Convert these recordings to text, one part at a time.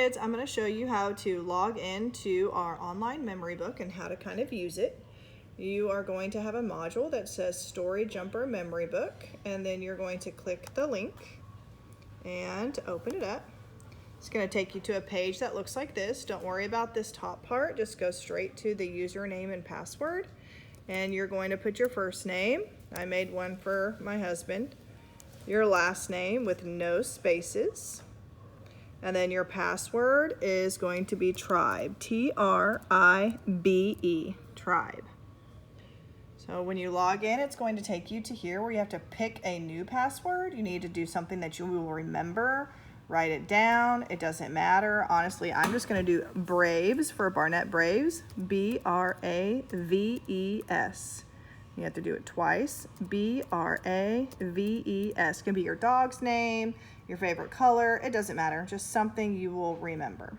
kids, I'm going to show you how to log into our online memory book and how to kind of use it. You are going to have a module that says Story Jumper Memory Book, and then you're going to click the link and open it up. It's going to take you to a page that looks like this. Don't worry about this top part, just go straight to the username and password. And you're going to put your first name. I made one for my husband. Your last name with no spaces. And then your password is going to be Tribe, Tribe, Tribe. So when you log in, it's going to take you to here where you have to pick a new password. You need to do something that you will remember, write it down. It doesn't matter. Honestly, I'm just going to do Braves for Barnett Braves, B-R-A-V-E-S. You have to do it twice, B-R-A-V-E-S. Can be your dog's name, your favorite color, it doesn't matter, just something you will remember.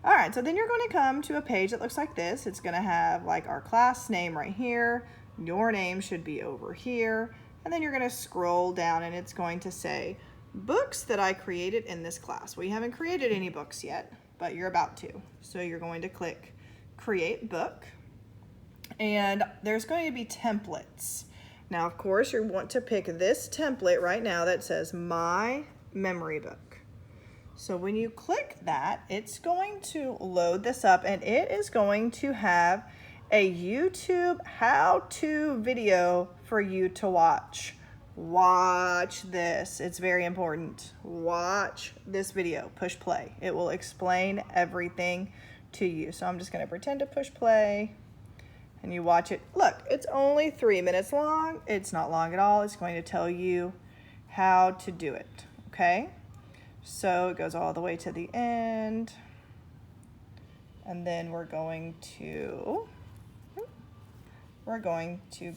All right, so then you're going to come to a page that looks like this. It's going to have like our class name right here. Your name should be over here. And then you're going to scroll down and it's going to say, books that I created in this class. We haven't created any books yet, but you're about to. So you're going to click Create Book. And there's going to be templates. Now, of course, you want to pick this template right now that says My Memory Book. So when you click that, it's going to load this up and it is going to have a YouTube how-to video for you to watch. Watch this. It's very important. Watch this video. Push play. It will explain everything to you. So I'm just going to pretend to push play. And you watch it. Look, it's only 3 minutes long. It's not long at all. It's going to tell you how to do it, okay? So it goes all the way to the end. And then we're going to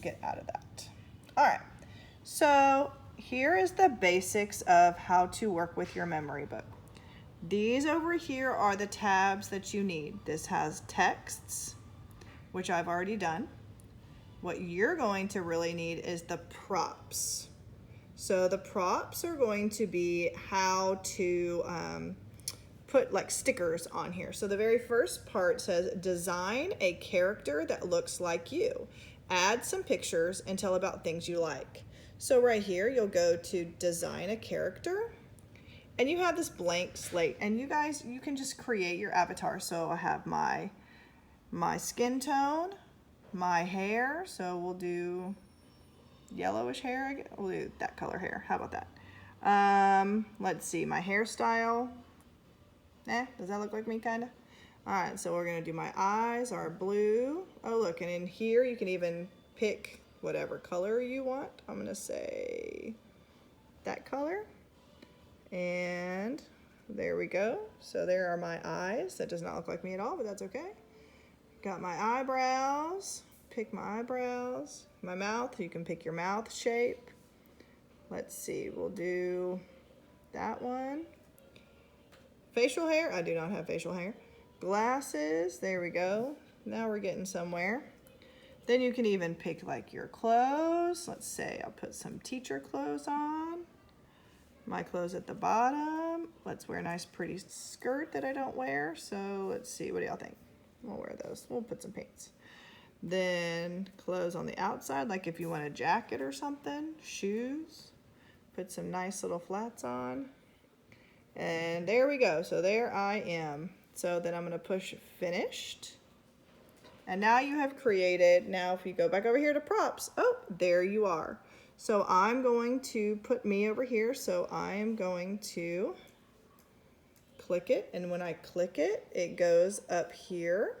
get out of that. All right, so here is the basics of how to work with your memory book. These over here are the tabs that you need. This has texts, which I've already done. What you're going to really need is the props. So the props are going to be how to put like stickers on here. So the very first part says design a character that looks like you. Add some pictures and tell about things you like. So right here, you'll go to design a character and you have this blank slate and you guys, you can just create your avatar. So I have my skin tone, my hair, so we'll do yellowish hair. We'll do that color hair. How about that? Let's see, my hairstyle. Does that look like me kind of? All right, so we're gonna do my eyes are blue. Oh look, and in here you can even pick whatever color you want. I'm gonna say that color. And there we go. So there are my eyes. That does not look like me at all, but that's okay. Got my eyebrows, pick my eyebrows. My mouth, you can pick your mouth shape. Let's see, we'll do that one. Facial hair, I do not have facial hair. Glasses, there we go. Now we're getting somewhere. Then you can even pick like your clothes. Let's say I'll put some teacher clothes on. My clothes at the bottom. Let's wear a nice pretty skirt that I don't wear. So let's see, what do y'all think? We'll wear those. We'll put some pants. Then clothes on the outside, like if you want a jacket or something. Shoes. Put some nice little flats on. And there we go. So there I am. So then I'm going to push finished. And now you have created, now if you go back over here to props, oh, there you are. So I'm going to put me over here. So I am going to click it, and when I click it, it goes up here.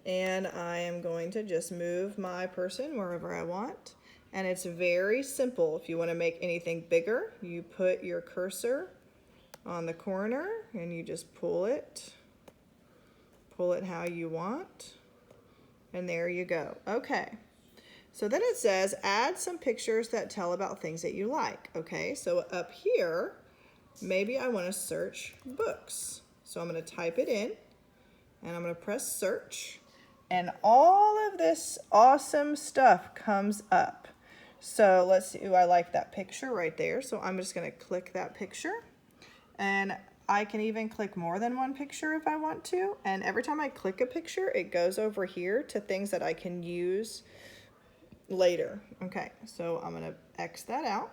And I am going to just move my person wherever I want. And it's very simple. If you want to make anything bigger, you put your cursor on the corner and you just pull it how you want. And there you go. Okay. So then it says add some pictures that tell about things that you like. Okay, so up here, maybe I want to search books. So I'm going to type it in and I'm going to press search. And all of this awesome stuff comes up. So let's see, I like that picture right there. So I'm just going to click that picture. And I can even click more than one picture if I want to. And every time I click a picture, it goes over here to things that I can use later. Okay, so I'm gonna X that out.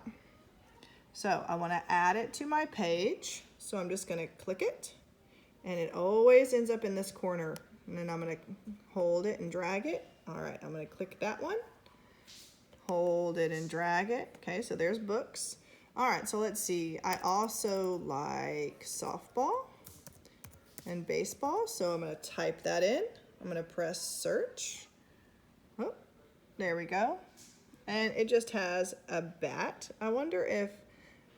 So I wanna add it to my page. So I'm just gonna click it, and it always ends up in this corner. And then I'm gonna hold it and drag it. All right, I'm gonna click that one, hold it and drag it. Okay, so there's books. All right, so let's see. I also like softball and baseball, so I'm gonna type that in. I'm gonna press search. Oh, there we go. And it just has a bat. I wonder if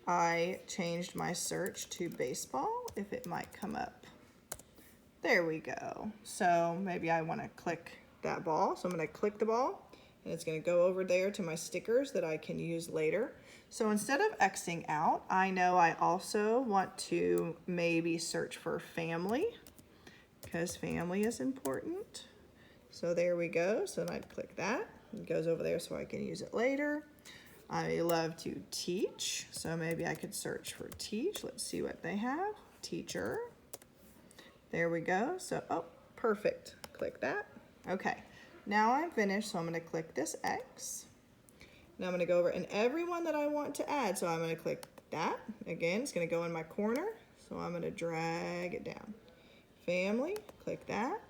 I changed my search to baseball, if it might come up. There we go. So maybe I want to click that ball. So I'm going to click the ball, and it's going to go over there to my stickers that I can use later. So instead of Xing out, I know I also want to maybe search for family, because family is important. So there we go. So then I'd click that. It goes over there so I can use it later. I love to teach, so maybe I could search for teach. Let's see what they have. Teacher. There we go. So, oh, perfect. Click that. Okay, now I'm finished, so I'm going to click this X. Now I'm going to go over and everyone that I want to add, so I'm going to click that. Again, it's going to go in my corner, so I'm going to drag it down. Family, click that.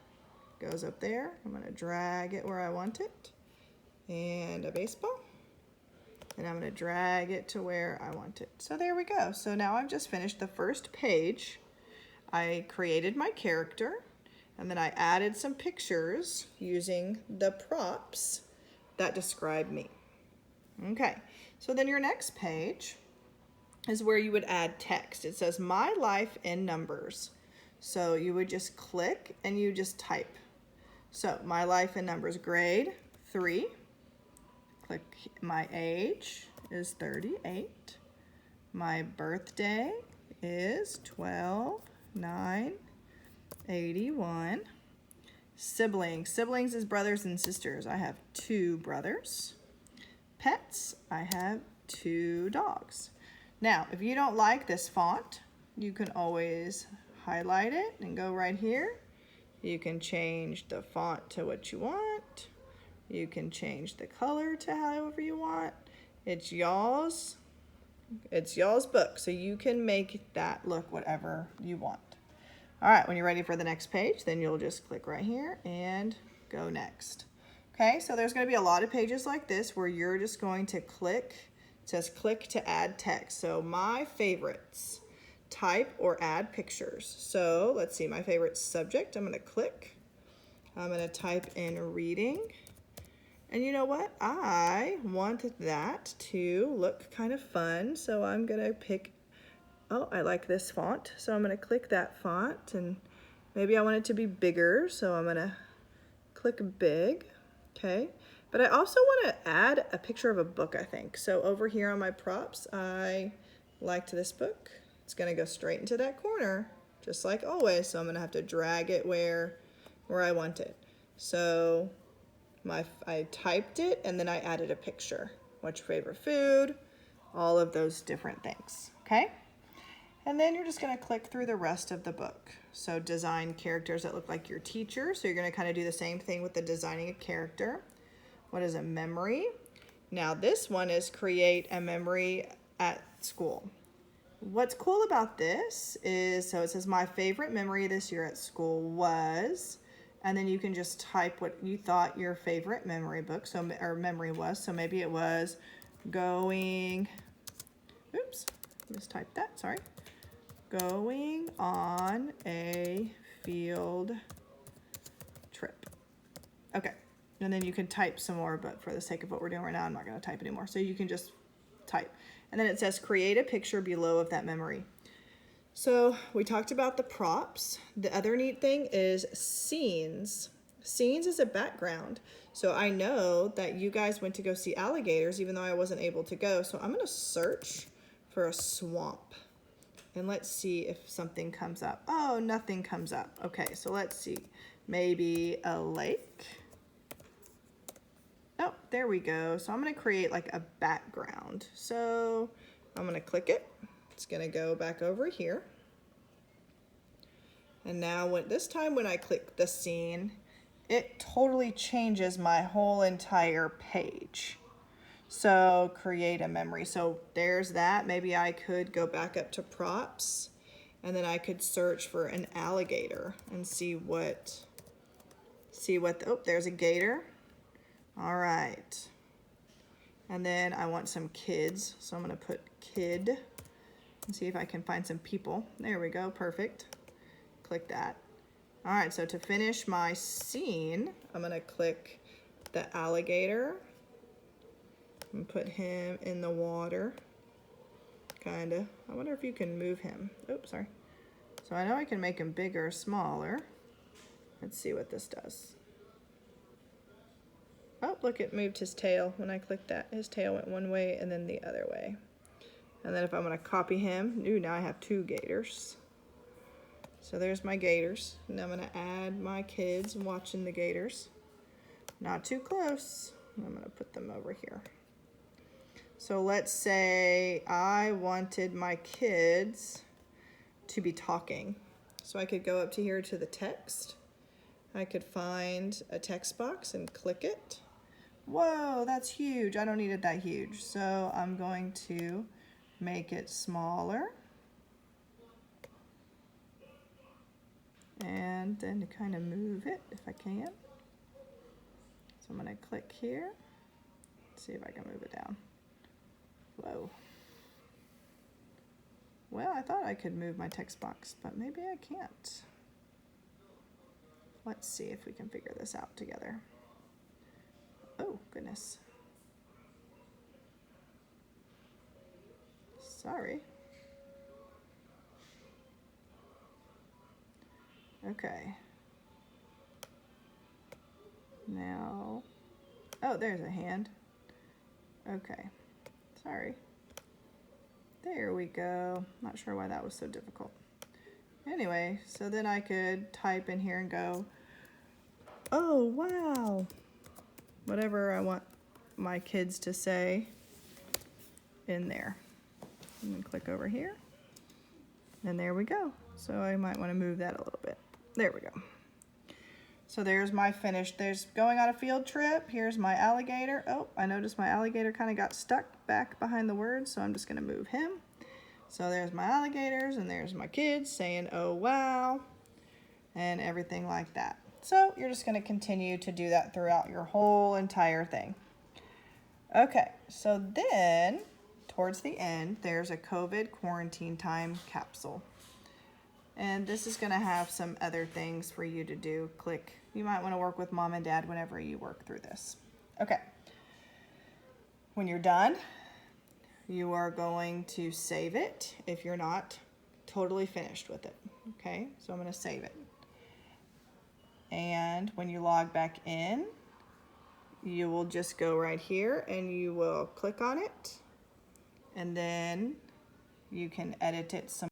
Goes up there. I'm going to drag it where I want it. And a baseball. And I'm going to drag it to where I want it. So there we go. So now I've just finished the first page. I created my character, and then I added some pictures using the props that describe me. Okay, so then your next page is where you would add text. It says my life in numbers. So you would just click and you just type. So my life in numbers, grade 3. Click my age is 38. My birthday is 12/9/81. Siblings. Siblings is brothers and sisters. I have 2 brothers. Pets. I have 2 dogs. Now, if you don't like this font, you can always highlight it and go right here. You can change the font to what you want. You can change the color to however you want. It's y'all's book, so you can make that look whatever you want. All right, when you're ready for the next page, then you'll just click right here and go next. Okay, so there's going to be a lot of pages like this where you're just going to click. It says click to add text. So my favorites, type or add pictures. So let's see, my favorite subject, I'm going to click. I'm going to type in reading. And you know what? I want that to look kind of fun, so I'm going to pick, oh, I like this font. So I'm going to click that font, and maybe I want it to be bigger, so I'm going to click big. Okay, but I also want to add a picture of a book, I think. So over here on my props, I liked this book. It's going to go straight into that corner, just like always. So I'm going to have to drag it where I want it. So I typed it, and then I added a picture. What's your favorite food? All of those different things, okay? And then you're just going to click through the rest of the book. So design characters that look like your teacher. So you're going to kind of do the same thing with the designing a character. What is a memory? Now this one is create a memory at school. What's cool about this is, so it says my favorite memory this year at school was, and then you can just type what you thought your favorite memory book, or memory was. So maybe it was going, oops, mistyped that, sorry. Going on a field trip. Okay, and then you can type some more, but for the sake of what we're doing right now, I'm not going to type anymore. So you can just type. And then it says create a picture below of that memory. So we talked about the props. The other neat thing is scenes. Scenes is a background. So I know that you guys went to go see alligators, even though I wasn't able to go. So I'm going to search for a swamp. And let's see if something comes up. Oh, nothing comes up. Okay, so let's see. Maybe a lake. Oh, there we go. So I'm going to create like a background. So I'm going to click it. It's going to go back over here. And now this time when I click the scene, it totally changes my whole entire page. So create a memory. So there's that. Maybe I could go back up to props and then I could search for an alligator and see what, oh, there's a gator. All right. And then I want some kids. So I'm gonna put kid and see if I can find some people. There we go, perfect. Click that. All right, so to finish my scene, I'm gonna click the alligator and put him in the water, kinda. I wonder if you can move him. Oops, sorry. So I know I can make him bigger or smaller. Let's see what this does. Oh, look, it moved his tail. When I clicked that, his tail went one way and then the other way. And then if I'm gonna copy him, ooh, now I have 2 gators. So there's my gators. And I'm gonna add my kids watching the gators. Not too close. I'm gonna put them over here. So let's say I wanted my kids to be talking. So I could go up to here to the text. I could find a text box and click it. Whoa, that's huge. I don't need it that huge. So I'm going to make it smaller. And then to kind of move it if I can. So I'm going to click here. See if I can move it down. Whoa. Well, I thought I could move my text box, but maybe I can't. Let's see if we can figure this out together. Oh, goodness. Sorry. Okay. Now, oh, there's a hand. Okay. Sorry. There we go. Not sure why that was so difficult. Anyway, so then I could type in here and go, oh, wow. Whatever I want my kids to say in there. And then click over here. And there we go. So I might want to move that a little bit. There we go. So there's my finished. There's going on a field trip. Here's my alligator. Oh, I noticed my alligator kind of got stuck back behind the words, so I'm just going to move him. So there's my alligators, and there's my kids saying, oh, wow, and everything like that. So you're just going to continue to do that throughout your whole entire thing. Okay, so then towards the end, there's a COVID quarantine time capsule. And this is going to have some other things for you to do. Click. You might want to work with mom and dad whenever you work through this. Okay. When you're done, you are going to save it if you're not totally finished with it. Okay, so I'm going to save it. And when you log back in, you will just go right here and you will click on it. And then you can edit it some